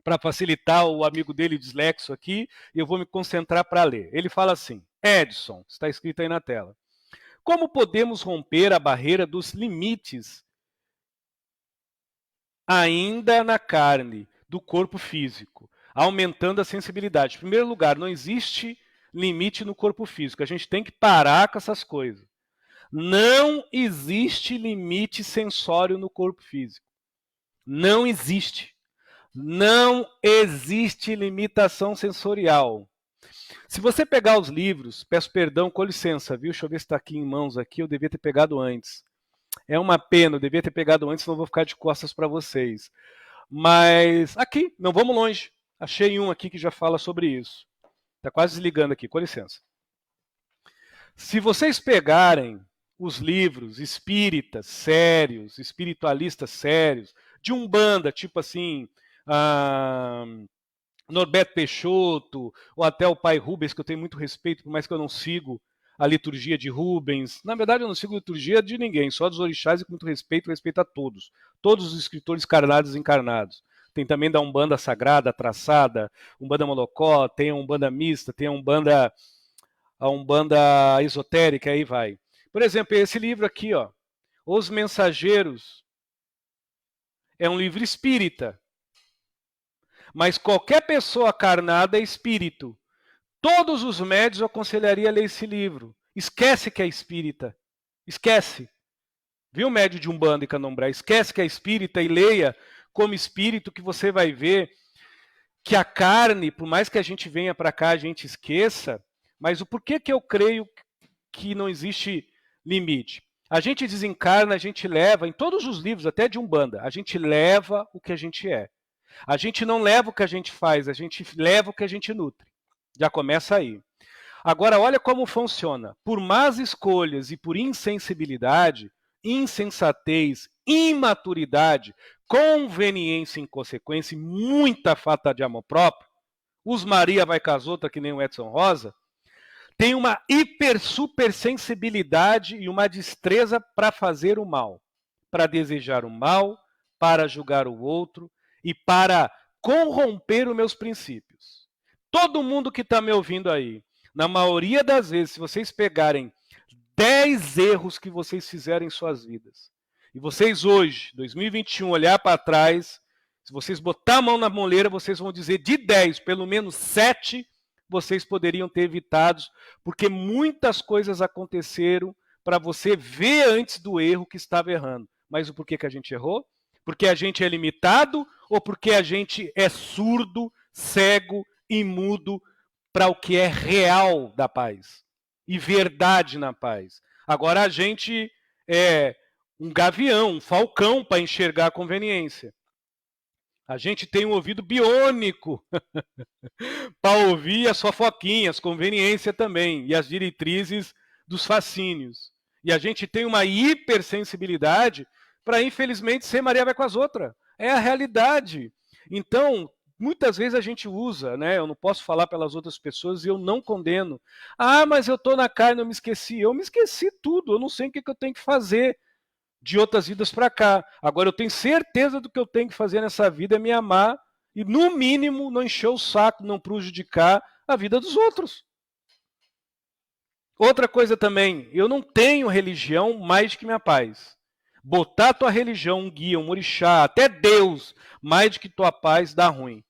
para facilitar o amigo dele dislexo aqui, eu vou me concentrar para ler. Ele fala assim: Edson, está escrito aí na tela. Como podemos romper a barreira dos limites ainda na carne do corpo físico, aumentando a sensibilidade? Em primeiro lugar, não existe limite no corpo físico. A gente tem que parar com essas coisas. Não existe limite sensório no corpo físico. Não existe. Não existe limitação sensorial. Se você pegar os livros, peço perdão, com licença, viu? Deixa eu ver se está aqui em mãos aqui, eu devia ter pegado antes. É uma pena, eu devia ter pegado antes, senão eu vou ficar de costas para vocês. Mas aqui, não vamos longe. Achei um aqui que já fala sobre isso. Está quase desligando aqui, com licença. Se vocês pegarem os livros espíritas sérios, espiritualistas sérios, de Umbanda, tipo assim, Norberto Peixoto, ou até o pai Rubens, que eu tenho muito respeito, por mais que eu não sigo a liturgia de Rubens. Na verdade, eu não sigo a liturgia de ninguém, só dos orixás, e com muito respeito a todos. Todos os escritores carnados e encarnados. Tem também da Umbanda Sagrada, Traçada, Umbanda Molocó, tem a Umbanda Mista, tem a Umbanda Esotérica, aí vai. Por exemplo, esse livro aqui, ó, Os Mensageiros, é um livro espírita. Mas qualquer pessoa carnada é espírito. Todos os médios eu aconselharia a ler esse livro. Esquece que é espírita. Esquece. Viu, médio de Umbanda e Candomblé? Esquece que é espírita e leia como espírito, que você vai ver que a carne, por mais que a gente venha para cá, a gente esqueça, mas o porquê que eu creio que não existe limite? A gente desencarna, a gente leva, em todos os livros, até de Umbanda, a gente leva o que a gente é. A gente não leva o que a gente faz, a gente leva o que a gente nutre. Já começa aí. Agora, olha como funciona. Por más escolhas e por insensibilidade, insensatez, imaturidade, conveniência e inconsequência, e muita falta de amor próprio, os Maria vai com as outras, que nem o Edson Rosa, tem uma hiper super sensibilidade e uma destreza para fazer o mal, para desejar o mal, para julgar o outro e para corromper os meus princípios. Todo mundo que está me ouvindo aí, na maioria das vezes, se vocês pegarem 10 erros que vocês fizeram em suas vidas, e vocês hoje, 2021, olhar para trás, se vocês botar a mão na moleira, vocês vão dizer de 10, pelo menos 7 vocês poderiam ter evitado, porque muitas coisas aconteceram para você ver antes do erro que estava errando. Mas o porquê que a gente errou? Porque a gente é limitado ou porque a gente é surdo, cego e mudo para o que é real da paz e verdade na paz? Agora a gente é um gavião, um falcão para enxergar a conveniência. A gente tem um ouvido biônico para ouvir as fofoquinhas, conveniência também, e as diretrizes dos fascínios. E a gente tem uma hipersensibilidade para, infelizmente, ser Maria vai com as outras. É a realidade. Então, muitas vezes a gente usa, né? Eu não posso falar pelas outras pessoas e eu não condeno. Ah, mas eu estou na carne, eu me esqueci. Eu me esqueci tudo, eu não sei o que eu tenho que fazer de outras vidas para cá. Agora, eu tenho certeza do que eu tenho que fazer nessa vida é me amar e, no mínimo, não encher o saco, não prejudicar a vida dos outros. Outra coisa também, eu não tenho religião mais que minha paz. Botar tua religião, um guia, um orixá, até Deus, mais do que tua paz, dá ruim.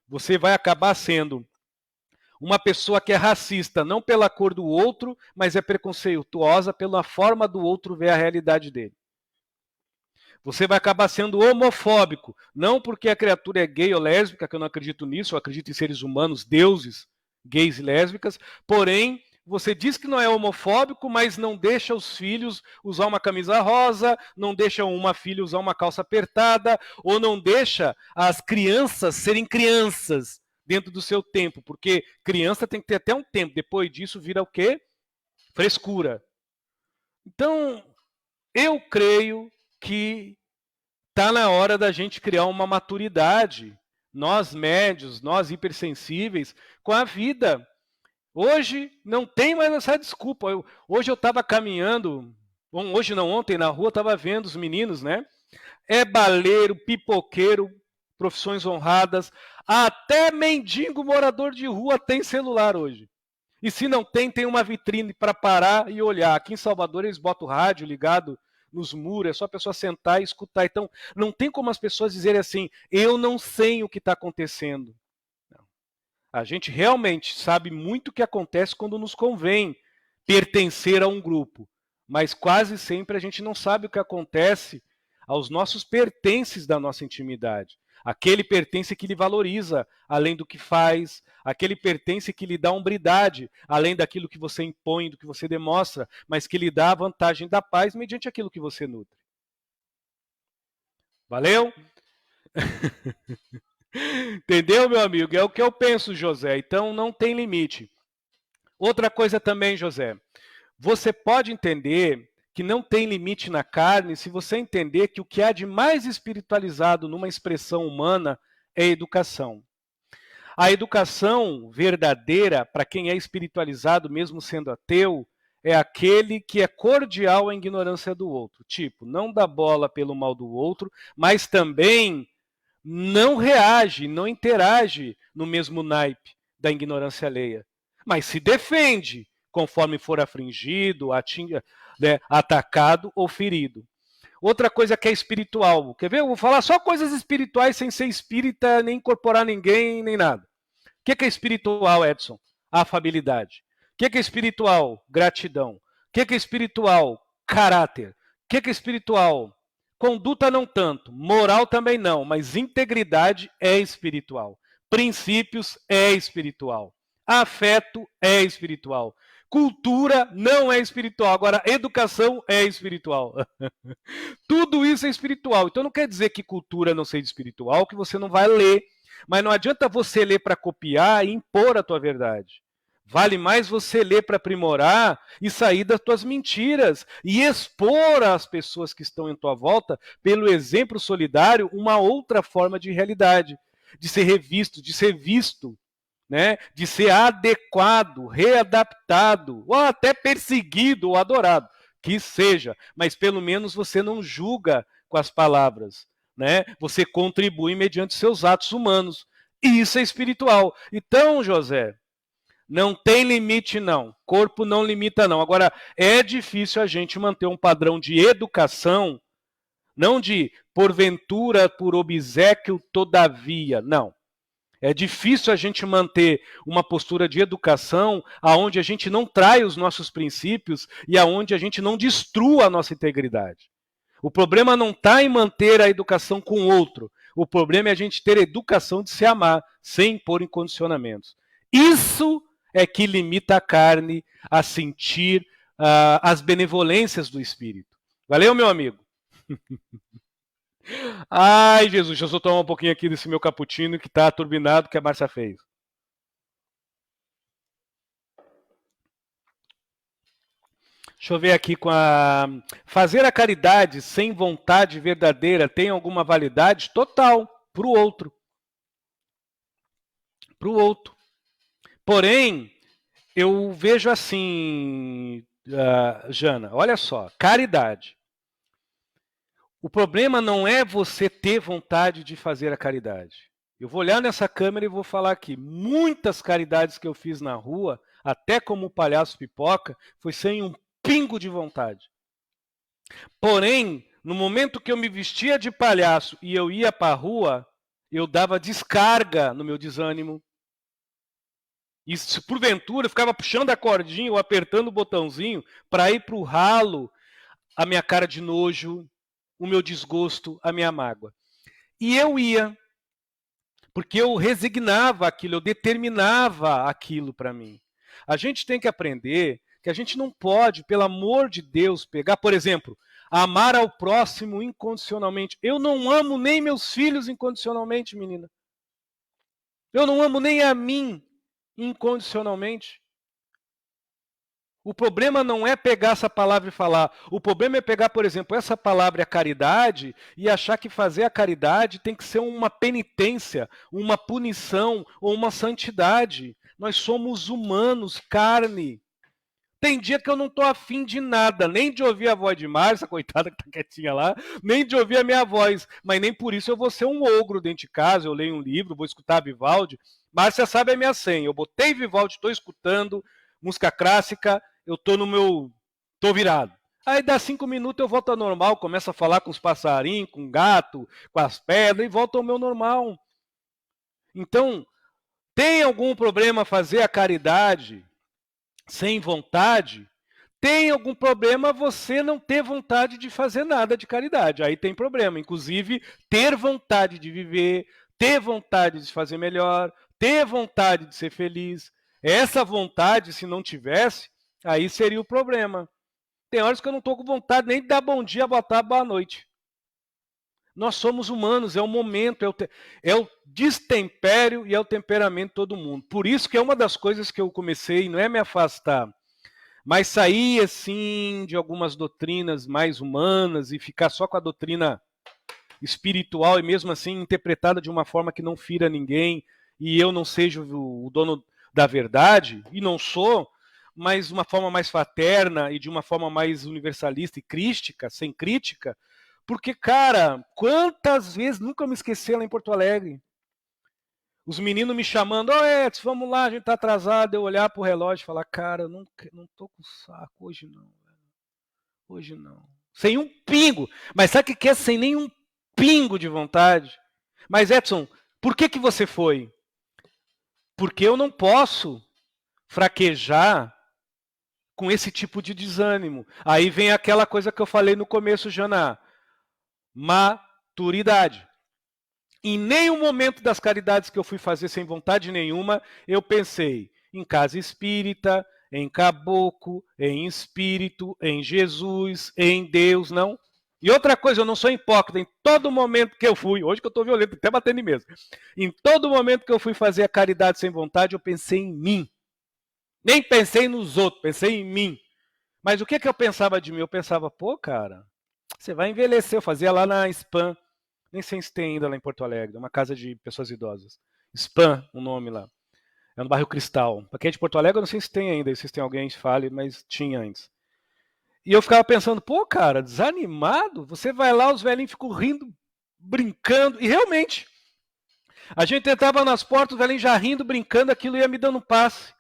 Você vai acabar sendo uma pessoa que é racista, não pela cor do outro, mas é preconceituosa pela forma do outro ver a realidade dele. Você vai acabar sendo homofóbico, não porque a criatura é gay ou lésbica, que eu não acredito nisso, eu acredito em seres humanos, deuses, gays e lésbicas, porém, você diz que não é homofóbico, mas não deixa os filhos usar uma camisa rosa, não deixa uma filha usar uma calça apertada, ou não deixa as crianças serem crianças dentro do seu tempo, porque criança tem que ter até um tempo, depois disso vira o quê? Frescura. Então, eu creio que está na hora da gente criar uma maturidade, nós médios, nós hipersensíveis, com a vida. Hoje não tem mais essa desculpa. Hoje eu estava caminhando, hoje não, ontem na rua, estava vendo os meninos, né? É baleiro, pipoqueiro, profissões honradas, até mendigo morador de rua tem celular hoje. E se não tem, tem uma vitrine para parar e olhar. Aqui em Salvador eles botam o rádio ligado nos muros, é só a pessoa sentar e escutar. Então, não tem como as pessoas dizerem assim, eu não sei o que está acontecendo. Não. A gente realmente sabe muito o que acontece quando nos convém pertencer a um grupo. Mas quase sempre a gente não sabe o que acontece aos nossos pertences da nossa intimidade. Aquele pertence que lhe valoriza, além do que faz. Aquele pertence que lhe dá hombridade, além daquilo que você impõe, do que você demonstra, mas que lhe dá a vantagem da paz mediante aquilo que você nutre. Valeu? Entendeu, meu amigo? É o que eu penso, José. Então não tem limite. Outra coisa também, José. Você pode entender que não tem limite na carne se você entender que o que há de mais espiritualizado numa expressão humana é a educação. A educação verdadeira, para quem é espiritualizado, mesmo sendo ateu, é aquele que é cordial à ignorância do outro. Tipo, não dá bola pelo mal do outro, mas também não reage, não interage no mesmo naipe da ignorância alheia. Mas se defende conforme for afligido, atacado ou ferido. Outra coisa que é espiritual. Quer ver? Eu vou falar só coisas espirituais sem ser espírita, nem incorporar ninguém, nem nada. O que é espiritual, Edson? Afabilidade. O que é espiritual? Gratidão. O que é espiritual? Caráter. O que é espiritual? Conduta não tanto, moral também não, mas integridade é espiritual. Princípios é espiritual. Afeto é espiritual. Cultura não é espiritual. Agora, educação é espiritual. Tudo isso é espiritual. Então não quer dizer que cultura não seja espiritual, que você não vai ler. Mas não adianta você ler para copiar e impor a tua verdade. Vale mais você ler para aprimorar e sair das tuas mentiras e expor às pessoas que estão em tua volta, pelo exemplo solidário, uma outra forma de realidade, de ser revisto, de ser visto, né? De ser adequado, readaptado, ou até perseguido ou adorado, que seja, mas pelo menos você não julga com as palavras, né? Você contribui mediante seus atos humanos. E isso é espiritual. Então, José, não tem limite, não. Corpo não limita, não. Agora, é difícil a gente manter um padrão de educação, não de porventura, por obséquio, todavia. Não. É difícil a gente manter uma postura de educação aonde a gente não trai os nossos princípios e aonde a gente não destrua a nossa integridade. O problema não está em manter a educação com o outro. O problema é a gente ter a educação de se amar, sem impor em condicionamentos. Isso é que limita a carne a sentir as benevolências do Espírito. Valeu, meu amigo? Ai, Jesus, deixa eu só tomar um pouquinho aqui desse meu cappuccino que está turbinado, que a Márcia fez. Deixa eu ver aqui com a... Fazer a caridade sem vontade verdadeira tem alguma validade? Total, para o outro. Para o outro. Porém, eu vejo assim, Jana, olha só, caridade. O problema não é você ter vontade de fazer a caridade. Eu vou olhar nessa câmera e vou falar aqui. Muitas caridades que eu fiz na rua, até como palhaço pipoca, foi sem um pingo de vontade. Porém, no momento que eu me vestia de palhaço e eu ia para a rua, eu dava descarga no meu desânimo. E se porventura eu ficava puxando a cordinha ou apertando o botãozinho para ir para o ralo, a minha cara de nojo, o meu desgosto, a minha mágoa. E eu ia, porque eu resignava aquilo, eu determinava aquilo para mim. A gente tem que aprender que a gente não pode, pelo amor de Deus, pegar, por exemplo, amar ao próximo incondicionalmente. Eu não amo nem meus filhos incondicionalmente, menina. Eu não amo nem a mim incondicionalmente. O problema não é pegar essa palavra e falar. O problema é pegar, por exemplo, essa palavra, a caridade, e achar que fazer a caridade tem que ser uma penitência, uma punição ou uma santidade. Nós somos humanos, carne. Tem dia que eu não tô afim de nada, nem de ouvir a voz de Márcia, coitada que tá quietinha lá, nem de ouvir a minha voz, mas nem por isso eu vou ser um ogro dentro de casa, eu leio um livro, vou escutar Vivaldi. Márcia sabe a minha senha, eu botei Vivaldi, tô escutando, música clássica, eu tô no meu... tô virado. Aí dá 5 minutos eu volto ao normal, começo a falar com os passarinhos, com o gato, com as pedras, e volto ao meu normal. Então, tem algum problema fazer a caridade sem vontade? Tem algum problema você não ter vontade de fazer nada de caridade. Aí tem problema. Inclusive, ter vontade de viver, ter vontade de fazer melhor, ter vontade de ser feliz. Essa vontade, se não tivesse, aí seria o problema. Tem horas que eu não estou com vontade nem de dar bom dia, boa tarde, boa noite. Nós somos humanos, é o momento, é o destempério e é o temperamento de todo mundo. Por isso que é uma das coisas que eu comecei, não é me afastar, mas sair assim de algumas doutrinas mais humanas e ficar só com a doutrina espiritual e mesmo assim interpretada de uma forma que não fira ninguém e eu não seja o dono da verdade, e não sou, mas de uma forma mais fraterna e de uma forma mais universalista e crística, sem crítica, porque, cara, quantas vezes, nunca me esqueci lá em Porto Alegre, os meninos me chamando, ó, Edson, vamos lá, a gente tá atrasado, eu olhar pro relógio e falar, cara, eu não tô com saco, hoje não, hoje não. Sem um pingo, mas sabe o que é sem nenhum pingo de vontade? Mas, Edson, por que você foi? Porque eu não posso fraquejar com esse tipo de desânimo. Aí vem aquela coisa que eu falei no começo, Jana, maturidade. Em nenhum momento das caridades que eu fui fazer sem vontade nenhuma, eu pensei em casa espírita, em caboclo, em espírito, em Jesus, em Deus, não. E outra coisa, eu não sou hipócrita, em todo momento que eu fui, hoje que eu estou violento, até batendo em mim mesmo, em todo momento que eu fui fazer a caridade sem vontade, eu pensei em mim. Nem pensei nos outros, pensei em mim. Mas o que eu pensava de mim? Eu pensava, pô, cara, você vai envelhecer. Eu fazia lá na Spam, nem sei se tem ainda lá em Porto Alegre, uma casa de pessoas idosas. Spam, o nome lá. É no bairro Cristal. Pra quem é de Porto Alegre, eu não sei se tem ainda, se tem alguém que fale, mas tinha antes. E eu ficava pensando, pô, cara, desanimado? Você vai lá, os velhinhos ficam rindo, brincando, e realmente, a gente entrava nas portas, os velhinhos já rindo, brincando, aquilo ia me dando passe.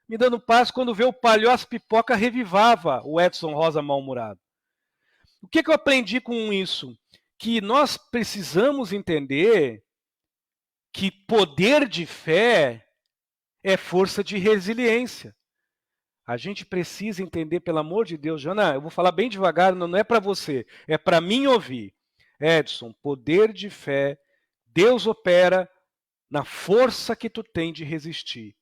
Me dando passe, quando vê o palhoço pipoca, revivava o Edson Rosa mal-humorado. O que eu aprendi com isso? Que nós precisamos entender que poder de fé é força de resiliência. A gente precisa entender, pelo amor de Deus, Jana, eu vou falar bem devagar, não é para você, é para mim ouvir. Edson, poder de fé, Deus opera na força que tu tem de resistir,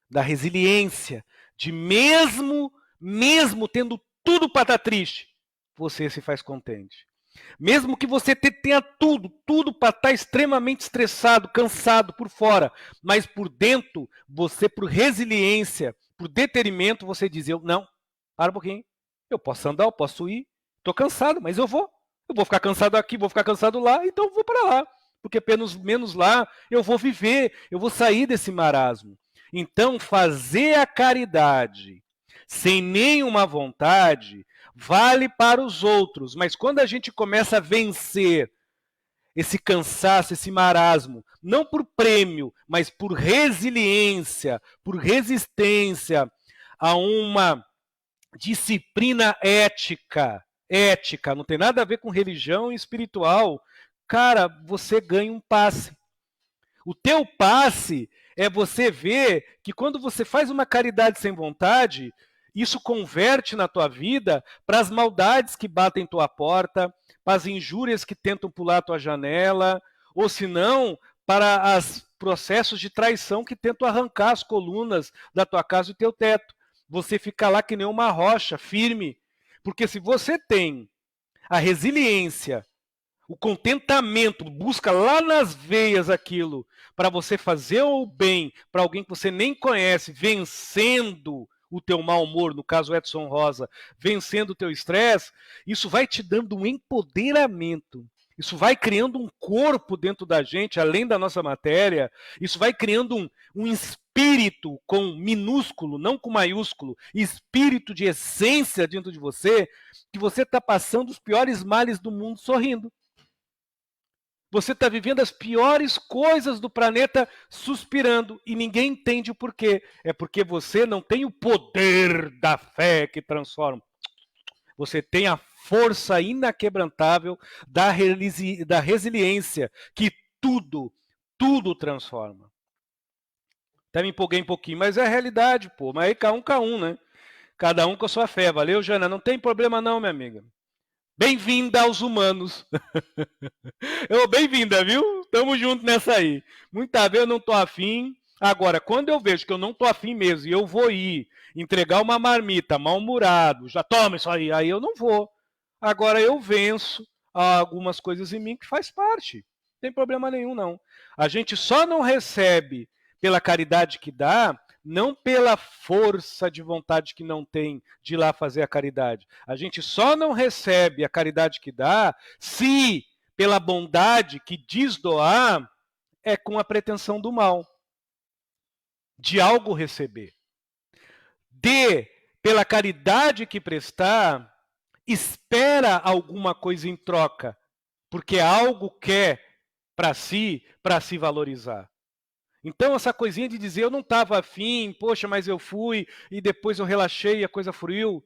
da resiliência, de mesmo tendo tudo para estar triste, você se faz contente. Mesmo que você tenha tudo para estar extremamente estressado, cansado por fora, mas por dentro, você, por resiliência, por deterrimento, você diz, não, para um pouquinho, eu posso andar, eu posso ir, estou cansado, mas eu vou ficar cansado aqui, vou ficar cansado lá, então eu vou para lá, porque menos lá eu vou viver, eu vou sair desse marasmo. Então, fazer a caridade sem nenhuma vontade vale para os outros, mas quando a gente começa a vencer esse cansaço, esse marasmo, não por prêmio, mas por resiliência, por resistência a uma disciplina ética, não tem nada a ver com religião e espiritual, cara, você ganha um passe. O teu passe é você ver que quando você faz uma caridade sem vontade, isso converte na tua vida para as maldades que batem tua porta, para as injúrias que tentam pular tua janela, ou se não, para os processos de traição que tentam arrancar as colunas da tua casa e do teu teto. Você fica lá que nem uma rocha, firme. Porque se você tem a resiliência, o contentamento, busca lá nas veias aquilo, para você fazer o bem para alguém que você nem conhece, vencendo o teu mau humor, no caso Edson Rosa, vencendo o teu estresse, isso vai te dando um empoderamento. Isso vai criando um corpo dentro da gente, além da nossa matéria. Isso vai criando um espírito com minúsculo, não com maiúsculo, espírito de essência dentro de você, que você está passando os piores males do mundo sorrindo. Você está vivendo as piores coisas do planeta suspirando e ninguém entende o porquê. É porque você não tem o poder da fé que transforma. Você tem a força inaquebrantável da resiliência que tudo transforma. Até me empolguei um pouquinho, mas é a realidade, pô. Mas aí cada um, né? Cada um com a sua fé. Valeu, Jana? Não tem problema não, minha amiga. Bem-vinda aos humanos. Bem-vinda, viu? Tamo junto nessa aí. Muita vez eu não tô afim. Agora, quando eu vejo que eu não tô afim mesmo e eu vou ir entregar uma marmita mal-humorado, já toma isso aí eu não vou. Agora eu venço algumas coisas em mim que faz parte. Não tem problema nenhum, não. A gente só não recebe pela caridade que dá, não pela força de vontade que não tem de ir lá fazer a caridade. A gente só não recebe a caridade que dá se pela bondade que diz doar é com a pretensão do mal, de algo receber. Pela caridade que prestar, espera alguma coisa em troca, porque algo quer para se valorizar. Então, essa coisinha de dizer eu não estava afim, poxa, mas eu fui e depois eu relaxei e a coisa fluiu.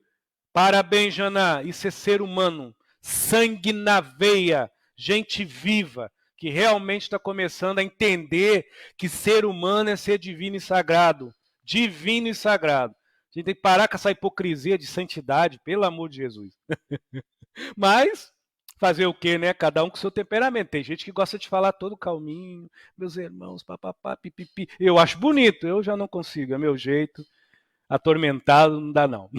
Parabéns, Jana, isso é ser humano, sangue na veia, gente viva, que realmente está começando a entender que ser humano é ser divino e sagrado. Divino e sagrado. A gente tem que parar com essa hipocrisia de santidade, pelo amor de Jesus. Mas, fazer o quê, né? Cada um com seu temperamento. Tem gente que gosta de falar todo calminho, meus irmãos, papapá, pipipi. Eu acho bonito, eu já não consigo, é meu jeito. Atormentado não dá, não.